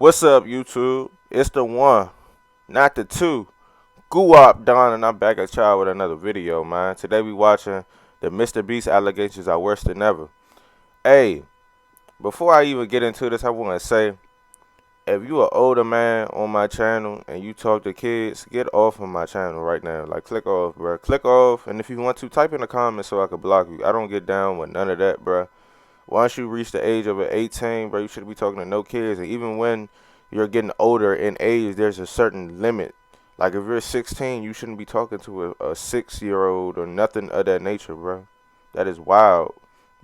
What's up, YouTube? It's the one, not the two. Guap Don, and I'm back at y'all with another video, man. Today we watching the Mr. Beast allegations are worse than ever. Hey, before I even get into this, I want to say, if you an older man on my channel and you talk to kids, get off of my channel right now. Like, click off, bro. Click off, and if you want to, type in the comments so I can block you. I don't get down with none of that, bro. Once you reach the age of 18, bro, you should be talking to no kids. And even when you're getting older in age, there's a certain limit. Like if you're 16, you shouldn't be talking to a 6-year-old or nothing of that nature, bro. That is wild.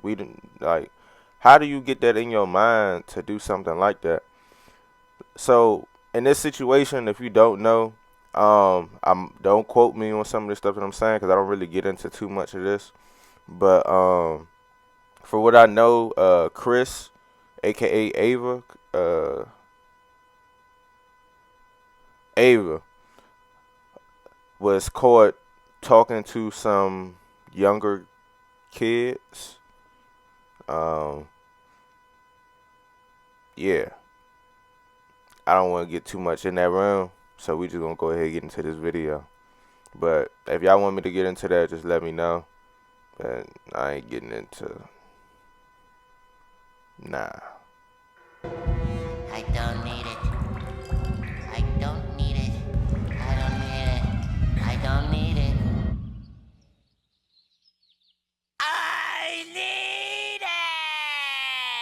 We didn't like. How do you get that in your mind to do something like that? So in this situation, if you don't know, don't quote me on some of the stuff that I'm saying because I don't really get into too much of this. But for what I know, Chris, aka Ava was caught talking to some younger kids. Yeah, I don't want to get too much in that realm, so we just gonna go ahead and get into this video. But if y'all want me to get into that, just let me know. But I ain't getting into. Nah. I don't need it. I don't need it. I don't need it. I don't need it. I need it!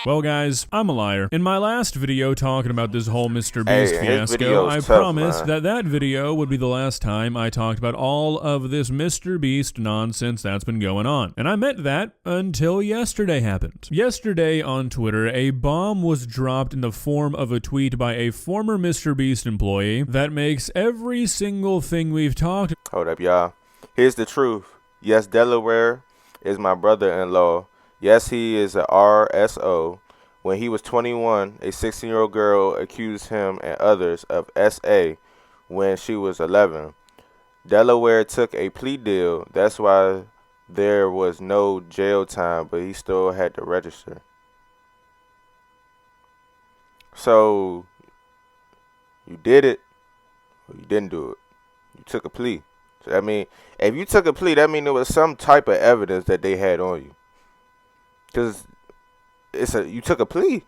Well guys, I'm a liar. In my last video talking about this whole Mr. Beast Hey, his fiasco, video's I tough, promised man. that video would be the last time I talked about all of this Mr. Beast nonsense that's been going on. And I meant that until yesterday happened. Yesterday on Twitter, a bomb was dropped in the form of a tweet by a former Mr. Beast employee that makes every single thing we've talked. Hold up, y'all. Here's the truth. Yes, Delaware is my brother-in-law. Yes, he is a RSO. When he was 21, a 16-year-old girl accused him and others of SA when she was 11. Delaware took a plea deal. That's why there was no jail time, but he still had to register. So, you did it, or you didn't do it. You took a plea. So, I mean, if you took a plea, that means there was some type of evidence that they had on you. Because you took a plea.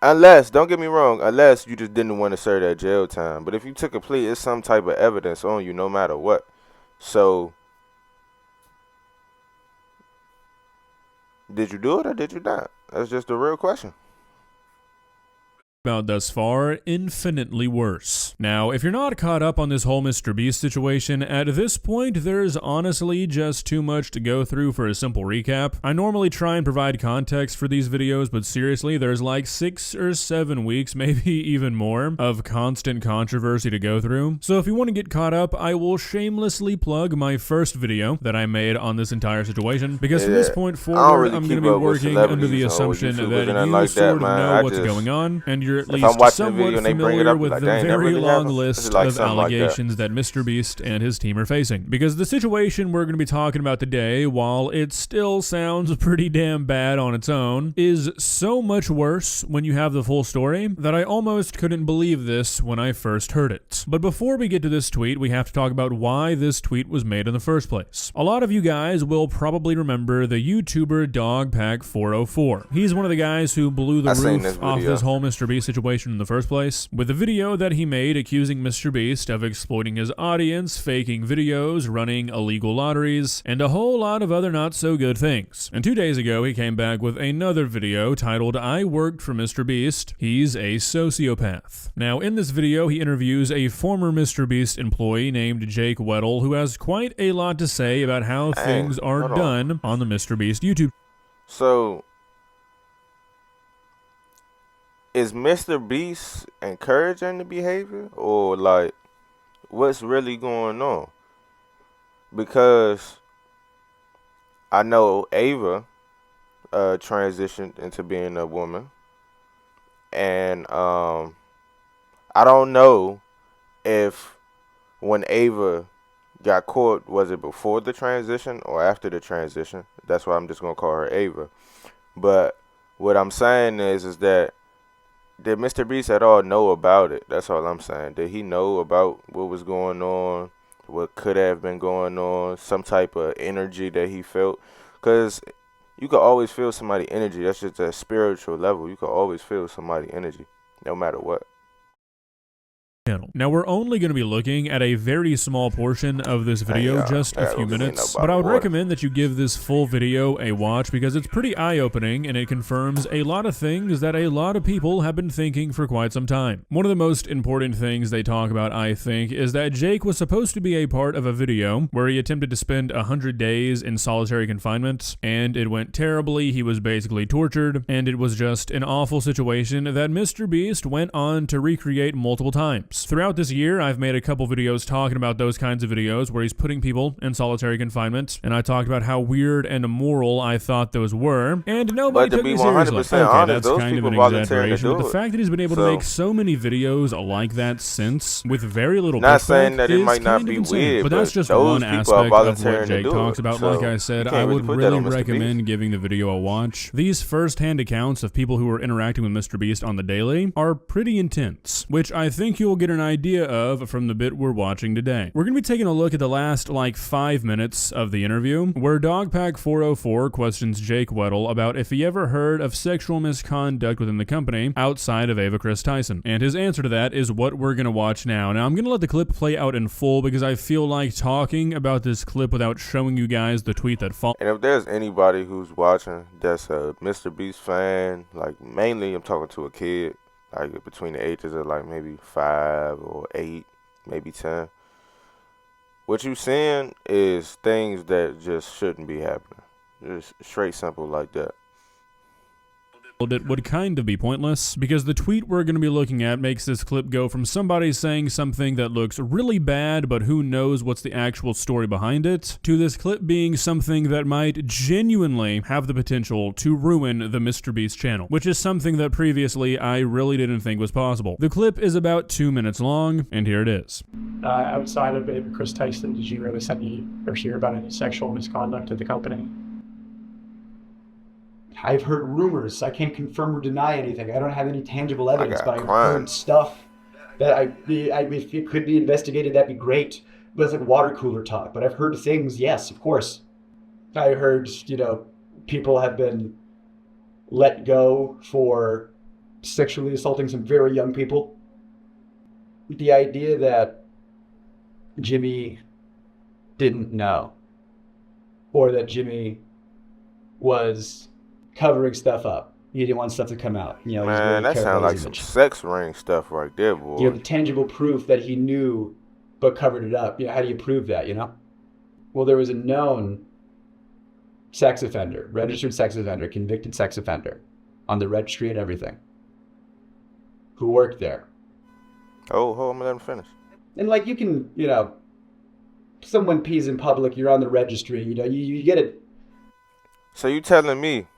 Unless, don't get me wrong, unless you just didn't want to serve that jail time. But if you took a plea, it's some type of evidence on you no matter what. So, did you do it or did you not? That's just the real question. About thus far, infinitely worse. Now, if you're not caught up on this whole Mr. Beast situation, at this point, there's honestly just too much to go through for a simple recap. I normally try and provide context for these videos, but seriously, there's like 6 or 7 weeks, maybe even more, of constant controversy to go through. So if you want to get caught up, I will shamelessly plug my first video that I made on this entire situation, because from this point forward, I'm going to be working under the assumption that you sort of know what's going on, and you're at least somewhat familiar with the very long list of allegations that Mr. Beast and his team are facing. Because the situation we're going to be talking about today, while it still sounds pretty damn bad on its own, is so much worse when you have the full story that I almost couldn't believe this when I first heard it. But before we get to this tweet, we have to talk about why this tweet was made in the first place. A lot of you guys will probably remember the YouTuber Dogpack404. He's one of the guys who blew the roof off this whole Mr. Beast situation in the first place, with a video that he made accusing Mr. Beast of exploiting his audience, faking videos, running illegal lotteries, and a whole lot of other not so good things. And 2 days ago, he came back with another video titled, "I Worked for Mr. Beast. He's a Sociopath." Now, in this video, he interviews a former Mr. Beast employee named Jake Weddle, who has quite a lot to say about how things are done on the Mr. Beast YouTube. So, is Mr. Beast encouraging the behavior, or like what's really going on? Because I know Ava transitioned into being a woman, and I don't know if when Ava got caught, was it before the transition or after the transition? That's why I'm just gonna call her Ava. But what I'm saying is that did Mr. Beast at all know about it? That's all I'm saying. Did he know about what was going on, what could have been going on, some type of energy that he felt? Because you could always feel somebody's energy. That's just a spiritual level. You could always feel somebody's energy, no matter what. Channel. Now we're only going to be looking at a very small portion of this video, just a few minutes, but I would recommend that you give this full video a watch because it's pretty eye-opening and it confirms a lot of things that a lot of people have been thinking for quite some time. One of the most important things they talk about, I think, is that Jake was supposed to be a part of a video where he attempted to spend 100 days in solitary confinement, and it went terribly. He was basically tortured, and it was just an awful situation that Mr. Beast went on to recreate multiple times. Throughout this year, I've made a couple videos talking about those kinds of videos where he's putting people in solitary confinement, and I talked about how weird and immoral I thought those were, and nobody took me seriously. Okay, that's kind of an exaggeration, but the fact that he's been able to make so many videos like that since, with very little not saying that it might not be weird, but that's just one aspect of what Jake talks about. Like I said, I would really recommend giving the video a watch. These first-hand accounts of people who are interacting with Mr. Beast on the daily are pretty intense, which I think you'll get an idea of from the bit we're watching today. We're going to be taking a look at the last 5 minutes of the interview where Dogpack 404 questions Jake Weddle about if he ever heard of sexual misconduct within the company outside of Ava Chris Tyson. And his answer to that is what we're going to watch now. Now I'm going to let the clip play out in full because I feel like talking about this clip without showing you guys the tweet that followed. And if there's anybody who's watching that's a Mr. Beast fan, mainly I'm talking to a kid, between the ages of maybe 5 or 8, maybe 10. What you seeing is things that just shouldn't be happening. Just straight simple like that. It would kind of be pointless because the tweet we're going to be looking at makes this clip go from somebody saying something that looks really bad but who knows what's the actual story behind it, to this clip being something that might genuinely have the potential to ruin the Mr. Beast channel, which is something that previously I really didn't think was possible. The clip is about 2 minutes long, and here it is. Outside of Ava Chris Tyson, did you really see or hear about any sexual misconduct at the company? I've heard rumors. I can't confirm or deny anything. I don't have any tangible evidence, but I've heard stuff that if it could be investigated, that'd be great. But it's like water cooler talk. But I've heard things, yes, of course. I heard, people have been let go for sexually assaulting some very young people. The idea that Jimmy didn't know, or that Jimmy was covering stuff up. He didn't want stuff to come out. Man, that sounds like some sex ring stuff right there, boy. You have the tangible proof that he knew but covered it up. How do you prove that, Well, there was a known sex offender, registered sex offender, convicted sex offender on the registry and everything who worked there. Oh, hold on, I'm gonna let him finish. And you can, someone pees in public, you're on the registry, you get it. So you telling me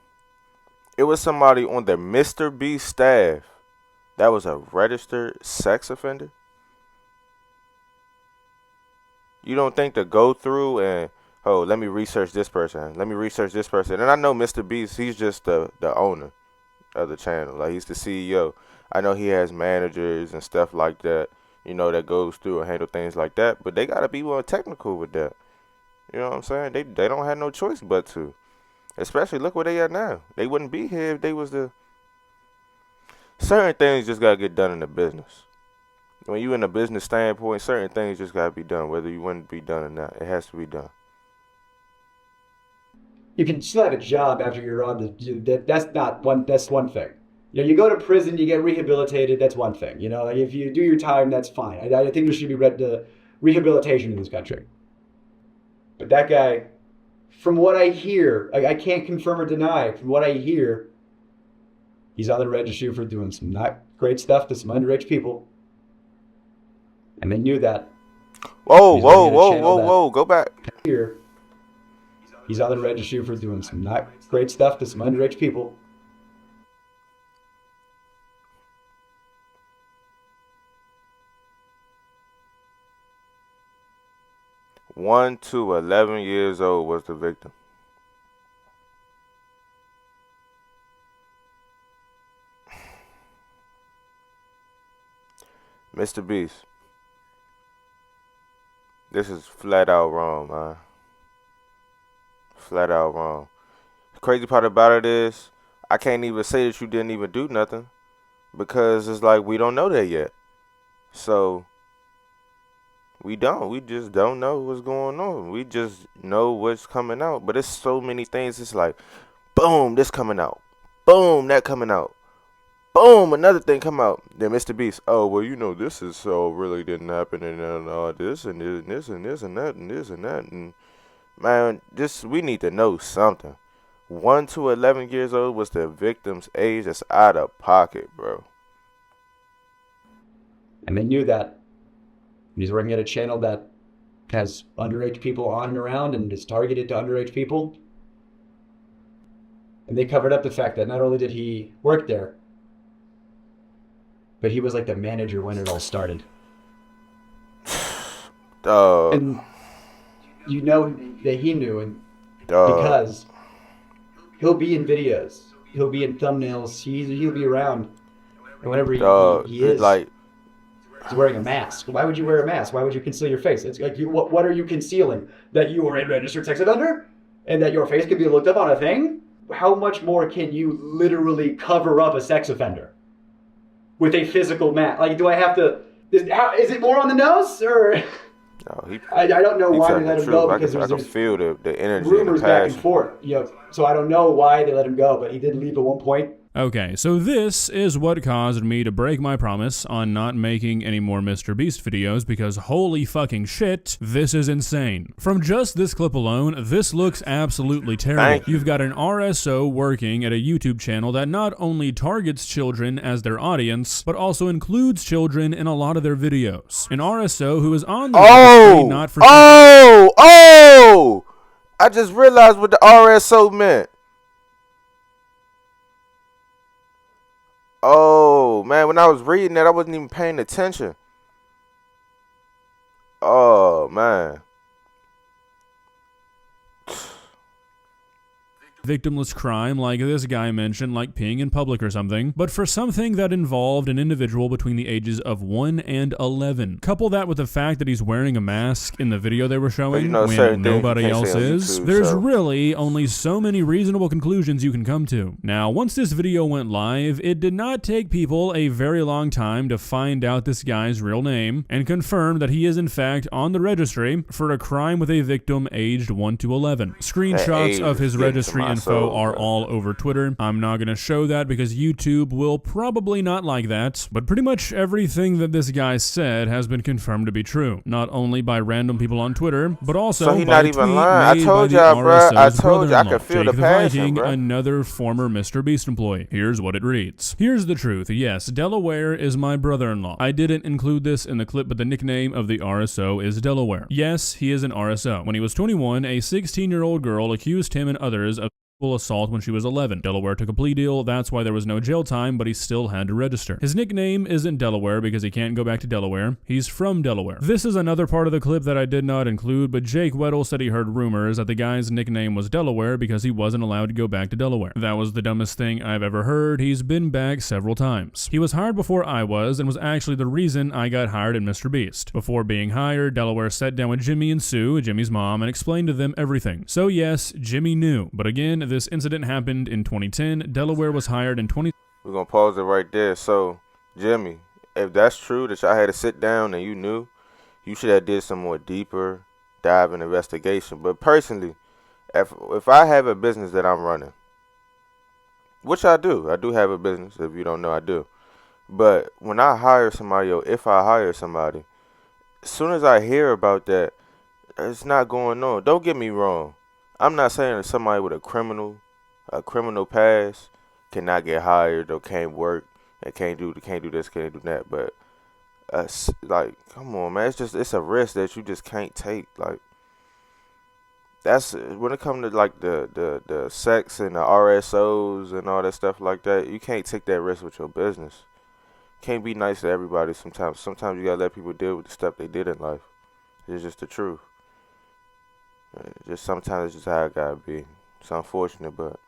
it was somebody on the Mr. Beast staff that was a registered sex offender? You don't think to go through and, let me research this person. Let me research this person. And I know Mr. Beast, he's just the owner of the channel. He's the CEO. I know he has managers and stuff like that, that goes through and handle things like that. But they got to be more technical with that. You know what I'm saying? They don't have no choice but to. Especially, look where they are now. They wouldn't be here if they was the... Certain things just got to get done in the business. When you in a business standpoint, certain things just got to be done, whether you want to be done or not. It has to be done. You can still have a job after you're on the... That's one thing. You go to prison, you get rehabilitated, that's one thing. If you do your time, that's fine. I think there should be rehabilitation in this country. But that guy... From what I hear, I can't confirm or deny. From what I hear, he's on the registry for doing some not great stuff to some underage people. And they knew that. Whoa. Go back. Here, he's on the registry for doing some not great stuff to some underage people. One to 11 years old was the victim. Mr. Beast, this is flat out wrong, man. Flat out wrong. The crazy part about it is, I can't even say that you didn't even do nothing, because it's like we don't know that yet. So we just don't know what's going on. We just know what's coming out. But it's so many things. It's like, boom, this coming out. Boom, that coming out. Boom, another thing come out. Then Mr. Beast, oh, well, you know, this is so really didn't happen, and all this and this and this and this and that and this and that. And man, we need to know something. 1 to 11 years old was the victim's age. That's out of pocket, bro. And they knew that. He's working at a channel that has underage people on and around and is targeted to underage people. And they covered up the fact that not only did he work there, but he was like the manager when it all started. And you know that he knew, and because he'll be in videos, he'll be in thumbnails, he'll be around, and whenever he is, like, he's wearing a mask. Why would you wear a mask? Why would you conceal your face? It's like, what are you concealing? That you are a registered sex offender, and that your face can be looked up on a thing? How much more can you literally cover up a sex offender with a physical mask? Like, do I have to? Is it more on the nose, or? No, I don't know why they let him go, because I can feel the energy rumors and the back passion. and forth. So I don't know why they let him go, but he did leave at one point. Okay, so this is what caused me to break my promise on not making any more Mr. Beast videos, because holy fucking shit, this is insane. From just this clip alone, this looks absolutely terrible. You've got an RSO working at a YouTube channel that not only targets children as their audience, but also includes children in a lot of their videos. An RSO who is on the registry not for I just realized what the RSO meant. Oh, man, when I was reading that, I wasn't even paying attention. Oh, man. Victimless crime like this guy mentioned, like peeing in public or something, but for something that involved an individual between the ages of 1 and 11. Couple that with the fact that he's wearing a mask in the video they were showing when nobody else is, there's really only so many reasonable conclusions you can come to. Now, once this video went live, it did not take people a very long time to find out this guy's real name and confirm that he is in fact on the registry for a crime with a victim aged 1 to 11. Screenshots of his registry info are all over Twitter. I'm not going to show that because YouTube will probably not like that, but pretty much everything that this guy said has been confirmed to be true, not only by random people on Twitter, but also so he by not a even tweet lying. made I told by the y'all, bro. I RSO's told you I could feel Jake the passion, Viking, bro. another former Mr. Beast employee. Here's what it reads. Here's the truth. Yes, Delaware is my brother-in-law. I didn't include this in the clip, but the nickname of the RSO is Delaware. Yes, he is an RSO. When he was 21, a 16-year-old girl accused him and others of assault when she was 11. Delaware took a plea deal, that's why there was no jail time, but he still had to register. His nickname isn't Delaware because he can't go back to Delaware. He's from Delaware. This is another part of the clip that I did not include, but Jake Weddle said he heard rumors that the guy's nickname was Delaware because he wasn't allowed to go back to Delaware. That was the dumbest thing I've ever heard. He's been back several times. He was hired before I was, and was actually the reason I got hired at Mr. Beast. Before being hired, Delaware sat down with Jimmy and Sue, Jimmy's mom, and explained to them everything. So yes, Jimmy knew, but again, this incident happened in 2010. Delaware was hired in 20. We're going to pause it right there. So, Jimmy, if that's true that y'all had to sit down and you knew, you should have did some more deeper dive and investigation. But personally, if I have a business that I'm running, which I do have a business. If you don't know, I do. But when I hire somebody, or if I hire somebody, as soon as I hear about that, it's not going on. Don't get me wrong. I'm not saying that somebody with a criminal past cannot get hired or can't work and can't do this, can't do that. But like, come on, man, it's a risk that you just can't take. Like, that's when it comes to like the sex and the RSOs and all that stuff like that. You can't take that risk with your business. Can't be nice to everybody. Sometimes you gotta let people deal with the stuff they did in life. It's just the truth. Just sometimes it's just how it gotta be. It's unfortunate, but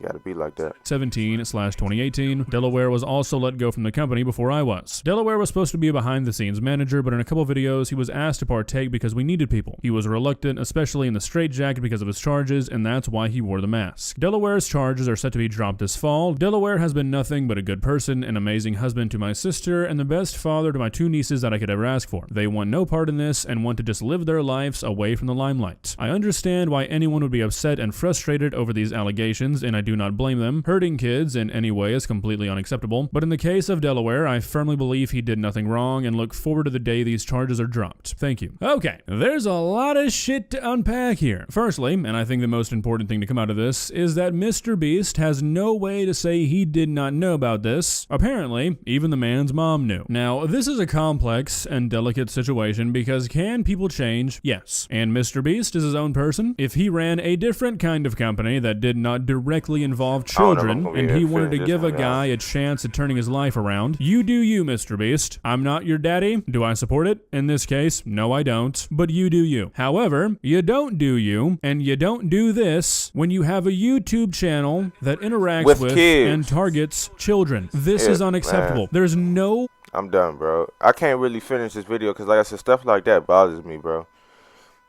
Gotta be like that. 17/2018, Delaware was also let go from the company before I was. Delaware was supposed to be a behind-the-scenes manager, but in a couple videos, he was asked to partake because we needed people. He was reluctant, especially in the straitjacket because of his charges, and that's why he wore the mask. Delaware's charges are set to be dropped this fall. Delaware has been nothing but a good person, an amazing husband to my sister, and the best father to my 2 nieces that I could ever ask for. They want no part in this and want to just live their lives away from the limelight. I understand why anyone would be upset and frustrated over these allegations, and I do not blame them. Hurting kids in any way is completely unacceptable, but in the case of Delaware, I firmly believe he did nothing wrong and look forward to the day these charges are dropped. Thank you. Okay, there's a lot of shit to unpack here. Firstly, and I think the most important thing to come out of this, is that Mr. Beast has no way to say he did not know about this. Apparently, even the man's mom knew. Now, this is a complex and delicate situation because can people change? Yes. And Mr. Beast is his own person. If he ran a different kind of company that did not directly involve children, and he wanted to give a guy a chance at turning his life around, you do you, Mr. Beast. I'm not your daddy. Do I support it? In this case, no I don't. But you do you. However, you don't do you, and you don't do this when you have a YouTube channel that interacts with kids and targets children. This is unacceptable. Man. There's no... I'm done, bro. I can't really finish this video because, like I said, stuff like that bothers me, bro.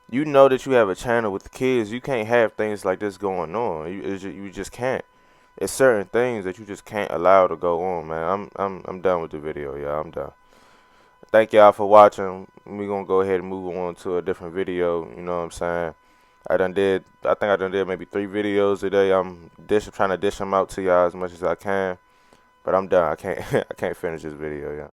You know that you have a channel with kids. You can't have things like this going on. You just can't. It's certain things that you just can't allow to go on, man. I'm done with the video, y'all. I'm done. Thank y'all for watching. We're gonna go ahead and move on to a different video. You know what I'm saying? I think I done did maybe 3 videos today. I'm trying to dish them out to y'all as much as I can. But I'm done. I can't finish this video, y'all.